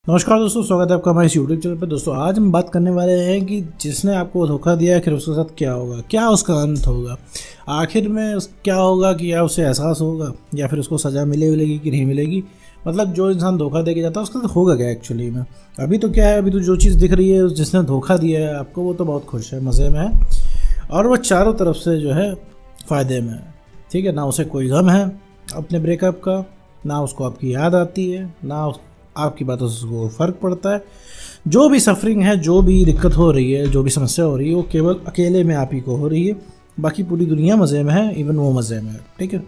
नमस्कार दोस्तों, स्वागत है आपका हमारे यूट्यूब चैनल पर। दोस्तों आज हम बात करने वाले हैं कि जिसने आपको धोखा दिया है, आखिर उसके साथ क्या होगा, क्या उसका अंत होगा, आखिर में क्या होगा कि या उसे एहसास होगा या फिर उसको सज़ा मिलेगी कि नहीं मिलेगी। मतलब जो इंसान धोखा दे के जाता है उसका साथ होगा क्या एक्चुअली में। अभी तो क्या है, अभी तो जो चीज़ दिख रही है जिसने धोखा दिया है आपको वो तो बहुत खुश है, मज़े में है और वह चारों तरफ से जो है फ़ायदे में है। ठीक है, ना उसे कोई गम है अपने ब्रेकअप का, ना उसको आपकी याद आती है, ना आपकी बातों से उसको फ़र्क पड़ता है। जो भी सफरिंग है, जो भी दिक्कत हो रही है, जो भी समस्या हो रही है वो केवल अकेले में आप ही को हो रही है, बाकी पूरी दुनिया मज़े में है, इवन वो मज़े में है। ठीक है,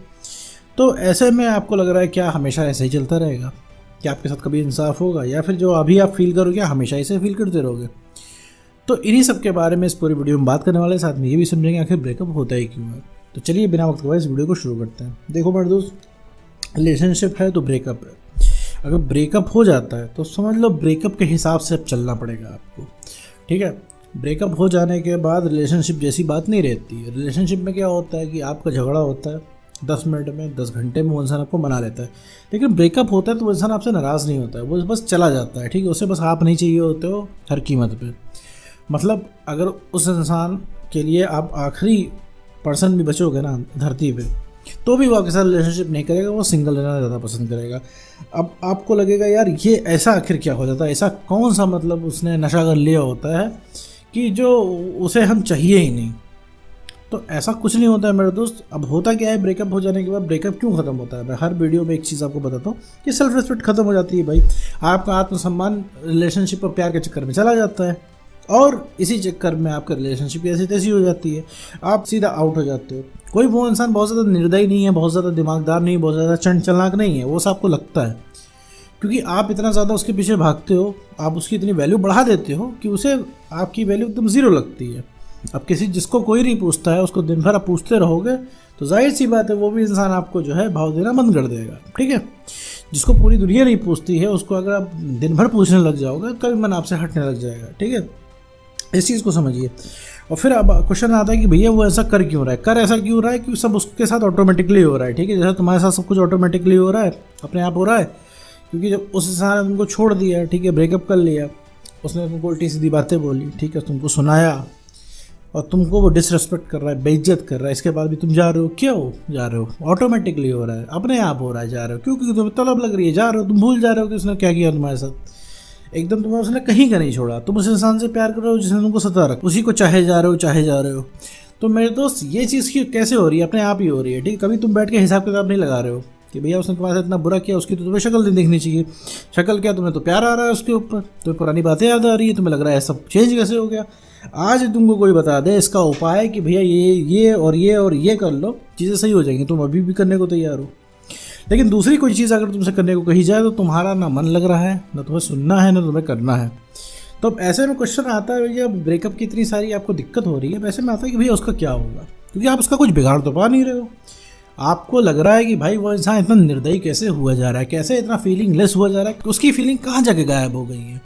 तो ऐसे में आपको लग रहा है क्या हमेशा ऐसे ही चलता रहेगा, क्या आपके साथ कभी इंसाफ होगा, या फिर जो अभी आप फील करोगे हमेशा ऐसे फील करते रहोगे। तो इन्हीं सब के बारे में इस पूरी वीडियो में बात करने वाले, साथ में ये भी समझेंगे आखिर ब्रेकअप होता ही क्यों है। तो चलिए बिना वक्त गवाए इस वीडियो को शुरू करते हैं। देखो मेरे दोस्त, रिलेशनशिप है तो ब्रेकअप है। अगर ब्रेकअप हो जाता है तो समझ लो ब्रेकअप के हिसाब से अब चलना पड़ेगा आपको। ठीक है, ब्रेकअप हो जाने के बाद रिलेशनशिप जैसी बात नहीं रहती है। रिलेशनशिप में क्या होता है कि आपका झगड़ा होता है 10 मिनट में, 10 घंटे में वो इंसान आपको मना लेता है। लेकिन ब्रेकअप होता है तो वो इंसान आपसे नाराज़ नहीं होता है, वो बस चला जाता है। ठीक है, उसे बस आप नहीं चाहिए होते हो हर कीमत पे। मतलब अगर उस इंसान के लिए आप आखिरी पर्सन भी बचोगे ना धरती पे, तो भी वो आपके साथ रिलेशनशिप नहीं करेगा, वो सिंगल रहना ज़्यादा पसंद करेगा। अब आपको लगेगा यार ये ऐसा आखिर क्या हो जाता है, ऐसा कौन सा मतलब उसने नशा कर लिया होता है कि जो उसे हम चाहिए ही नहीं। तो ऐसा कुछ नहीं होता है मेरे दोस्त। अब होता क्या है, ब्रेकअप हो जाने के बाद ब्रेकअप क्यों ख़त्म होता है, मैं हर वीडियो में एक चीज़ आपको बताता हूँ कि सेल्फ रिस्पेक्ट ख़त्म हो जाती है भाई। आपका आत्मसम्मान रिलेशनशिप और प्यार के चक्कर में चला जाता है और इसी चक्कर में आपका रिलेशनशिप ऐसी तैसी हो जाती है, आप सीधा आउट हो जाते हो। कोई वो इंसान बहुत ज़्यादा निर्दयी नहीं है, बहुत ज़्यादा दिमागदार नहीं है, बहुत ज़्यादा चंचलाक नहीं है, वो सब आपको लगता है क्योंकि आप इतना ज़्यादा उसके पीछे भागते हो, आप उसकी इतनी वैल्यू बढ़ा देते हो कि उसे आपकी वैल्यू एकदम ज़ीरो लगती है। अब किसी जिसको कोई नहीं पूछता है उसको दिन भर आप पूछते रहोगे तो जाहिर सी बात है वो भी इंसान आपको जो है भाव देना बंद कर देगा। ठीक है, जिसको पूरी दुनिया नहीं पूछती है उसको अगर आप दिन भर पूछने लग जाओगे कभी मन आपसे हटने लग जाएगा। ठीक है, इस चीज़ को समझिए। और फिर अब क्वेश्चन आता है कि भैया वो ऐसा कर क्यों रहा है, ऐसा क्यों रहा है कि सब उसके साथ ऑटोमेटिकली हो रहा है। ठीक है, जैसे तुम्हारे साथ सब कुछ ऑटोमेटिकली हो रहा है, अपने आप हो रहा है, क्योंकि जब उस इंसान ने तुमको छोड़ दिया, ठीक है, ब्रेकअप कर लिया, उसने तुमको उल्टी सीधी बातें बोली, ठीक है, तुमको सुनाया और तुमको वो डिसरेस्पेक्ट कर रहा है, बेइज्जत कर रहा है, इसके बाद भी तुम जा रहे हो। क्यों जा रहे हो? ऑटोमेटिकली हो रहा है, अपने आप हो रहा है, जा रहे हो क्योंकि तुम्हें तलब लग रही है, जा रहे हो। तुम भूल जा रहे हो कि उसने क्या किया तुम्हारे साथ, एकदम तुम्हें उसने कहीं का नहीं छोड़ा। तुम उस इंसान से प्यार कर रहे हो जिसने तुमको सता रखा, उसी को चाहे जा रहे हो। तो मेरे दोस्त ये चीज़ की कैसे हो रही है, अपने आप ही हो रही है। ठीक है, कभी तुम बैठ के हिसाब किताब नहीं लगा रहे हो कि भैया उसने तुम्हारे साथ इतना बुरा किया, उसकी तो तुम्हें शक्ल नहीं देखनी चाहिए। शक्ल क्या, तुम्हें तो प्यार आ रहा है उसके ऊपर, तुम्हें पुरानी बातें याद आ रही है, तुम्हें लग रहा है सब चेंज कैसे हो गया। आज तुमको कोई बता दे इसका उपाय कि भैया ये और ये कर लो, चीज़ें सही हो जाएंगी, तुम अभी भी करने को तैयार हो। लेकिन दूसरी कोई चीज़ अगर तुमसे करने को कही जाए तो तुम्हारा ना मन लग रहा है, ना तुम्हें सुनना है, ना तुम्हें करना है। तो अब ऐसे में क्वेश्चन आता है भैया ब्रेकअप की इतनी सारी आपको दिक्कत हो रही है, वैसे में आता है कि भैया उसका क्या होगा, क्योंकि आप उसका कुछ बिगाड़ तो पा नहीं रहे हो। आपको लग रहा है कि भाई वो इंसान इतना निर्दयी कैसे हुआ जा रहा है, कैसे इतना फीलिंग लेस हुआ जा रहा है, कि उसकी फीलिंग कहाँ जाके गायब हो गई है।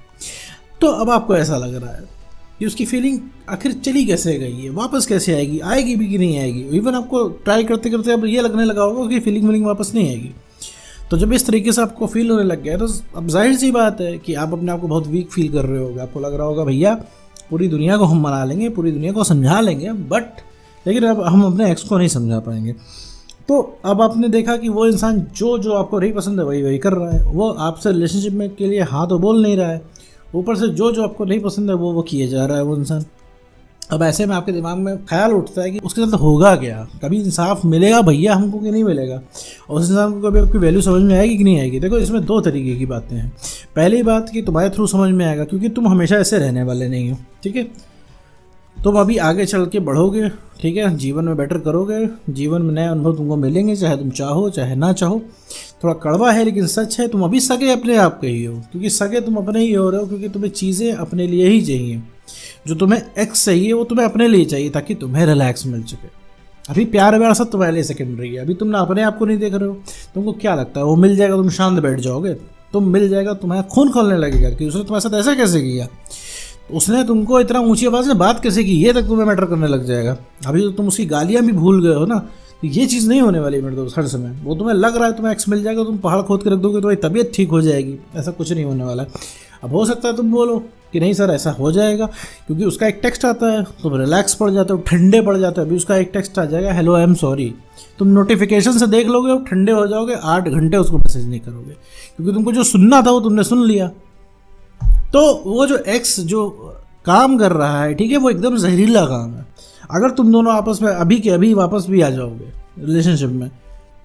तो अब आपको ऐसा लग रहा है कि उसकी फीलिंग आखिर चली कैसे गई है, वापस कैसे आएगी भी कि नहीं आएगी। इवन आपको ट्राई करते करते अब ये लगने लगा होगा कि फीलिंग वापस नहीं आएगी। तो जब इस तरीके से आपको फील होने लग गया तो अब जाहिर सी बात है कि आप अपने आप को बहुत वीक फील कर रहे होगे। आपको लग रहा होगा भैया पूरी दुनिया को हम मना लेंगे, पूरी दुनिया को समझा लेंगे, लेकिन अब हम अपने एक्स को नहीं समझा पाएंगे। तो अब आपने देखा कि वो इंसान जो आपको नहीं पसंद है वही कर रहा है, वो आपसे रिलेशनशिप में के लिए हाँ तो बोल नहीं रहा है, ऊपर से जो आपको नहीं पसंद है वो किए जा रहा है वो इंसान। अब ऐसे में आपके दिमाग में ख्याल उठता है कि उसके साथ होगा क्या, कभी इंसाफ मिलेगा भैया हमको कि नहीं मिलेगा, और उस इंसान को कभी आपकी वैल्यू समझ में आएगी कि नहीं आएगी। देखो इसमें दो तरीके की बातें हैं। पहली बात कि तुम्हारे थ्रू समझ में आएगा क्योंकि तुम हमेशा ऐसे रहने वाले नहीं हो। ठीक है, तुम अभी आगे चल के बढ़ोगे, ठीक है, जीवन में बेटर करोगे, जीवन में नए अनुभव तुमको मिलेंगे, चाहे तुम चाहो चाहे ना चाहो। थोड़ा कड़वा है लेकिन सच है, तुम अभी सगे अपने आप के ही हो, क्योंकि सगे तुम अपने ही हो रहे हो, क्योंकि तुम्हें चीज़ें अपने लिए ही चाहिए। जो तुम्हें एक्स चाहिए वो तुम्हें अपने लिए चाहिए ताकि तुम्हें रिलैक्स मिल सके। अभी प्यार व्यार सब तुम्हारे लिए सेकेंडरी है, अभी तुम ना अपने आप को नहीं देख रहे हो। तुमको क्या लगता है वो मिल जाएगा तुम शांत बैठ जाओगे, तुम मिल जाएगा तुम्हारा खून खोलने लगेगा कि उसने तुम्हारे साथ ऐसा कैसे किया, उसने तुमको इतना ऊंची आवाज़ में बात कैसे की, ये तक तुम्हें मैटर करने लग जाएगा। अभी तो तुम उसकी गालियाँ भी भूल गए हो ना, तो ये चीज़ नहीं होने वाली मेरे दोस्त। हर समय वो तुम्हें लग रहा है तुम्हें एक्स मिल जाएगा, तुम पहाड़ खोद के रख दोगे तो भाई तबीयत ठीक हो जाएगी, ऐसा कुछ नहीं होने वाला है। अब हो सकता है तुम बोलो कि नहीं सर ऐसा हो जाएगा, क्योंकि उसका एक टेक्स्ट आता है, तुम रिलैक्स पड़ जाते हो, ठंडे पड़ जाते हो। अभी उसका एक टेक्स्ट आ जाएगा, हेलो आई एम सॉरी, तुम नोटिफिकेशन से देख लोगे और ठंडे हो जाओगे, 8 घंटे उसको मैसेज नहीं करोगे, क्योंकि तुमको जो सुनना था वो तुमने सुन लिया। तो वो जो एक्स जो काम कर रहा है, ठीक है, वो एकदम जहरीला काम है। अगर तुम दोनों आपस में अभी के अभी वापस भी आ जाओगे रिलेशनशिप में,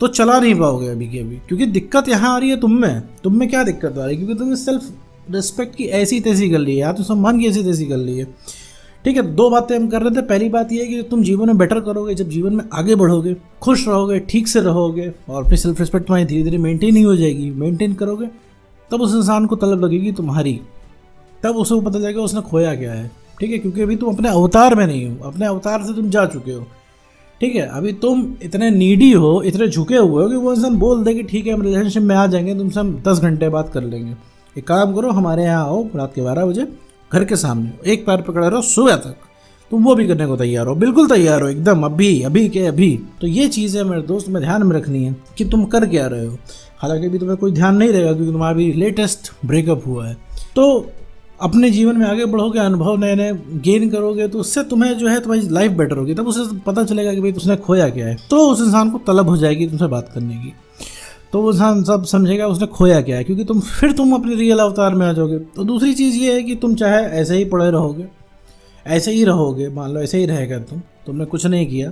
तो चला नहीं पाओगे अभी के अभी, क्योंकि दिक्कत यहाँ आ रही है तुम में क्या दिक्कत आ रही है, क्योंकि तुमने सेल्फ रिस्पेक्ट की ऐसी तैसी कर ली है, या तो सम्मान की ऐसी तैसी कर ली है। ठीक है, 2 बातें हम कर रहे थे। पहली बात ये है कि तुम जीवन में बेटर करोगे, जब जीवन में आगे बढ़ोगे, खुश रहोगे, ठीक से रहोगे, और अपनी सेल्फ रिस्पेक्ट तुम्हारी धीरे धीरे मेंटेन ही हो जाएगी। मेंटेन करोगे तब उस इंसान को तलब लगेगी तुम्हारी, तब उसे पता चलेगा उसने खोया क्या है। ठीक है, क्योंकि अभी तुम अपने अवतार में नहीं हो, अपने अवतार से तुम जा चुके हो। ठीक है, अभी तुम इतने नीडी हो, इतने झुके हुए हो कि वो इंसान बोल दे कि ठीक है हम रिलेशनशिप में आ जाएंगे, तुमसे हम 10 घंटे बात कर लेंगे, एक काम करो हमारे यहाँ आओ रात के 12 बजे घर के सामने, एक पैर पकड़े रहो सुबह तक, तुम वो भी करने को तैयार हो, बिल्कुल तैयार हो एकदम, अभी के अभी। तो ये चीज़ें मेरे दोस्त में ध्यान में रखनी है कि तुम कर क्या रहे हो। हालांकि अभी तुम्हें कोई ध्यान नहीं रहेगा क्योंकि तुम्हारा अभी लेटेस्ट ब्रेकअप हुआ है। तो अपने जीवन में आगे बढ़ोगे, अनुभव नए नए गेन करोगे, तो उससे तुम्हें जो है तुम्हारी लाइफ बेटर होगी। तब उसे पता चलेगा कि भाई तुमने खोया क्या है, तो उस इंसान को तलब हो जाएगी तुमसे बात करने की, तो वो इंसान सब समझेगा उसने खोया क्या है, क्योंकि तुम अपने रियल अवतार में आ जाओगे। तो दूसरी चीज़ ये है कि तुम चाहे ऐसे ही पड़े रहोगे, ऐसे ही रहोगे, मान लो ऐसे ही रहेगा तुमने कुछ नहीं किया,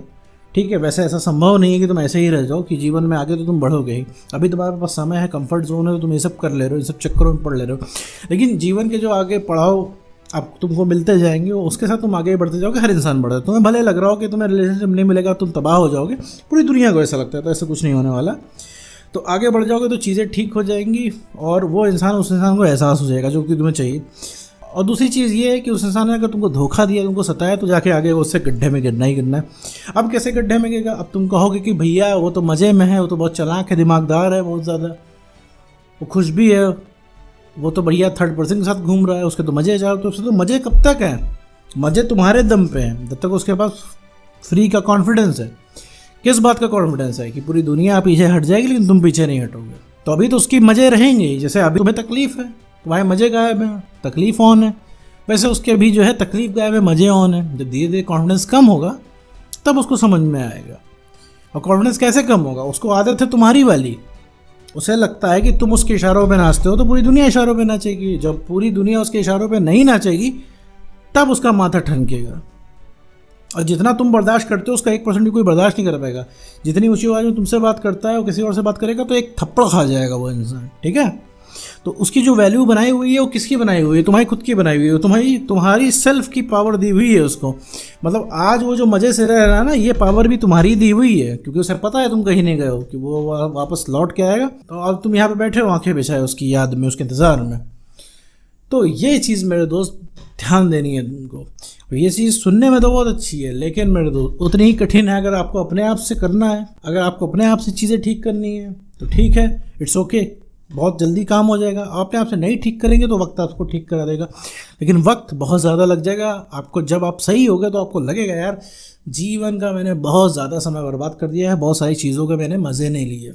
ठीक है, वैसे ऐसा संभव नहीं है कि तुम ऐसे ही रह जाओ, कि जीवन में आगे तो तुम बढ़ोगे ही। अभी तुम्हारे पास समय है, कंफर्ट जोन है, तो तुम ये सब कर ले रहे हो, ये सब चक्करों में पढ़ ले रहे हो, लेकिन जीवन के जो आगे पढ़ाओ अब तुमको मिलते जाएंगे, उसके साथ तुम आगे बढ़ते जाओगे। हर इंसान बढ़ता है, तुम्हें भले लग रहा हो कि तुम्हें रिलेशनशिप नहीं मिलेगा, तुम तबाह हो जाओगे, पूरी दुनिया को ऐसा लगता है, तो ऐसा कुछ नहीं होने वाला। तो आगे बढ़ जाओगे तो चीज़ें ठीक हो जाएंगी, और वो इंसान उस इंसान को एहसास हो जाएगा जो कि तुम्हें चाहिए। और दूसरी चीज़ ये है कि उस इंसान ने अगर तुमको धोखा दिया, तुमको सताया, तो जाके आगे उससे गड्ढे में गिरना ही गिरना है। अब कैसे गड्ढे में गिरेगा, अब तुम कहोगे कि भैया वो तो मज़े में है, वो तो बहुत चालाक है, दिमागदार है बहुत ज़्यादा, वो खुश भी है, वो तो भैया 3rd पर्सन के साथ घूम रहा है, उसके तो मज़े जाओ। तो उससे तो मज़े कब तक हैं, मज़े तुम्हारे दम पे हैं, जब तक उसके पास फ्री का कॉन्फिडेंस है। किस बात का कॉन्फिडेंस है कि पूरी दुनिया पीछे हट जाएगी लेकिन तुम पीछे नहीं हटोगे, तो अभी तो उसकी मज़े रहेंगे। जैसे अभी तुम्हें तकलीफ़ है, तुम्हारे मज़े गायब है, तकलीफ़ ऑन है, वैसे उसके भी जो है तकलीफ गायब है, मज़े ऑन है। जब धीरे धीरे कॉन्फिडेंस कम होगा तब उसको समझ में आएगा। और कॉन्फिडेंस कैसे कम होगा, उसको आदत है तुम्हारी वाली, उसे लगता है कि तुम उसके इशारों पे नाचते हो तो पूरी दुनिया इशारों पे नाचेगी। जब पूरी दुनिया उसके इशारों पे नहीं नाचेगी तब उसका माथा ठनकेगा। और जितना तुम बर्दाश्त करते हो उसका 1% भी कोई बर्दाश्त नहीं कर पाएगा। जितनी ऊंची आवाज़ में तुमसे बात करता है वो किसी और से बात करेगा तो एक थप्पड़ खा जाएगा वो इंसान, ठीक है। तो उसकी जो वैल्यू बनाई हुई है वो किसकी बनाई हुई है, तुम्हारी खुद की बनाई हुई है, तुम्हारी सेल्फ की पावर दी हुई है उसको। मतलब आज वो जो मज़े से रह रहा है ना, ये पावर भी तुम्हारी दी हुई है, क्योंकि उसे पता है तुम कहीं नहीं गए हो, कि वो वापस लौट के आएगा। तो अब तुम यहाँ पे बैठे हो आंखें बिछाए उसकी याद में, उसके इंतज़ार में। तो ये चीज़ मेरे दोस्त ध्यान देनी है तुमको। ये चीज़ सुनने में तो बहुत अच्छी है, लेकिन मेरे दोस्त उतनी ही कठिन है अगर आपको अपने आप से करना है। अगर आपको अपने आप से चीज़ें ठीक करनी है तो ठीक है, इट्स ओके, बहुत जल्दी काम हो जाएगा। आप अपने आप से नहीं ठीक करेंगे तो वक्त आपको ठीक करा देगा, लेकिन वक्त बहुत ज़्यादा लग जाएगा आपको। जब आप सही हो गए तो आपको लगेगा यार जीवन का मैंने बहुत ज़्यादा समय बर्बाद कर दिया है, बहुत सारी चीज़ों के मैंने मज़े नहीं लिए,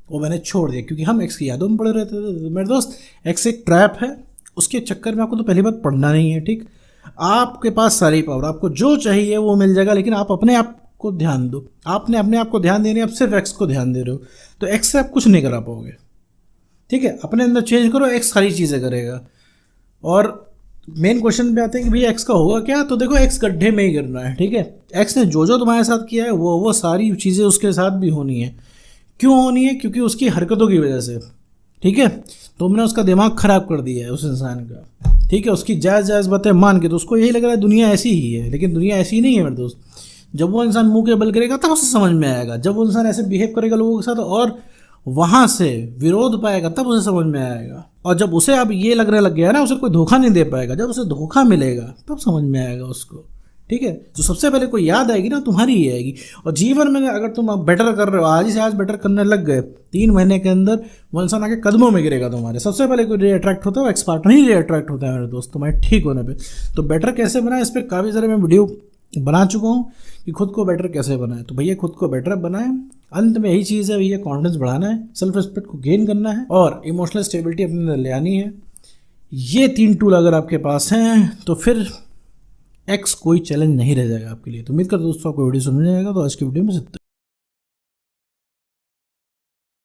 वो मैंने छोड़ दिया क्योंकि हम एक्स की यादों में पड़े रहते थे। मेरे दोस्त एक्स एक ट्रैप है, उसके चक्कर में आपको तो पहली बात पढ़ना नहीं है, ठीक। आपके पास सारी पावर, आपको जो चाहिए वो मिल जाएगा, लेकिन आप अपने आप को ध्यान दो। आपने अपने आप को ध्यान देनी, आप सिर्फ एक्स को ध्यान दे रहे हो, तो एक्स से आप कुछ नहीं करा पाओगे, ठीक है। अपने अंदर चेंज करो, एक्स सारी चीज़ें करेगा। और मेन क्वेश्चन पे आते हैं कि भैया एक्स का होगा क्या, तो देखो एक्स गड्ढे में ही गिरना है, ठीक है। एक्स ने जो तुम्हारे साथ किया है वो सारी चीज़ें उसके साथ भी होनी है। क्यों होनी है, क्योंकि उसकी हरकतों की वजह से, ठीक है। तुमने उसका दिमाग ख़राब कर दिया है उस इंसान का, ठीक है। उसकी जायज़ बातें मान के तो उसको यही लग रहा है दुनिया ऐसी ही है, लेकिन दुनिया ऐसी नहीं है मेरे दोस्त। जब वो इंसान मुंह के बल करेगा तब उसे समझ में आएगा। जब वो इंसान ऐसे बिहेव करेगा लोगों के साथ और वहाँ से विरोध पाएगा तब उसे समझ में आएगा। और जब उसे अब ये लगने लग गया ना उसे कोई धोखा नहीं दे पाएगा, जब उसे धोखा मिलेगा तब समझ में आएगा उसको, ठीक है। तो सबसे पहले कोई याद आएगी ना तुम्हारी ही आएगी। और जीवन में अगर तुम अब बेटर कर रहे हो, आज ही से आज बेटर करने लग गए, 3 महीने के अंदर वो इंसान आके कदमों में गिरेगा तुम्हारे। सबसे पहले कोई री अट्रैक्ट होता है वो एक्स पार्टनर ही री अट्रैक्ट होता है मेरे दोस्त, तुम्हारे ठीक होने पे। तो बेटर कैसे बनाए, इस पर काफ़ी सारे मैं वीडियो बना चुका हूँ कि खुद को बेटर कैसे बनाए। तो भैया खुद को बेटर बनाए, अंत में यही चीज़ है भैया, कॉन्फिडेंस बढ़ाना है, सेल्फ रिस्पेक्ट को गेन करना है और इमोशनल स्टेबिलिटी अपने अंदर ले आनी है। ये 3 टूल अगर आपके पास हैं तो फिर एक्स कोई चैलेंज नहीं रह जाएगा आपके लिए। तो उम्मीद करता हूँ दोस्तों आपको वीडियो समझ में आएगा। तो आज की वीडियो में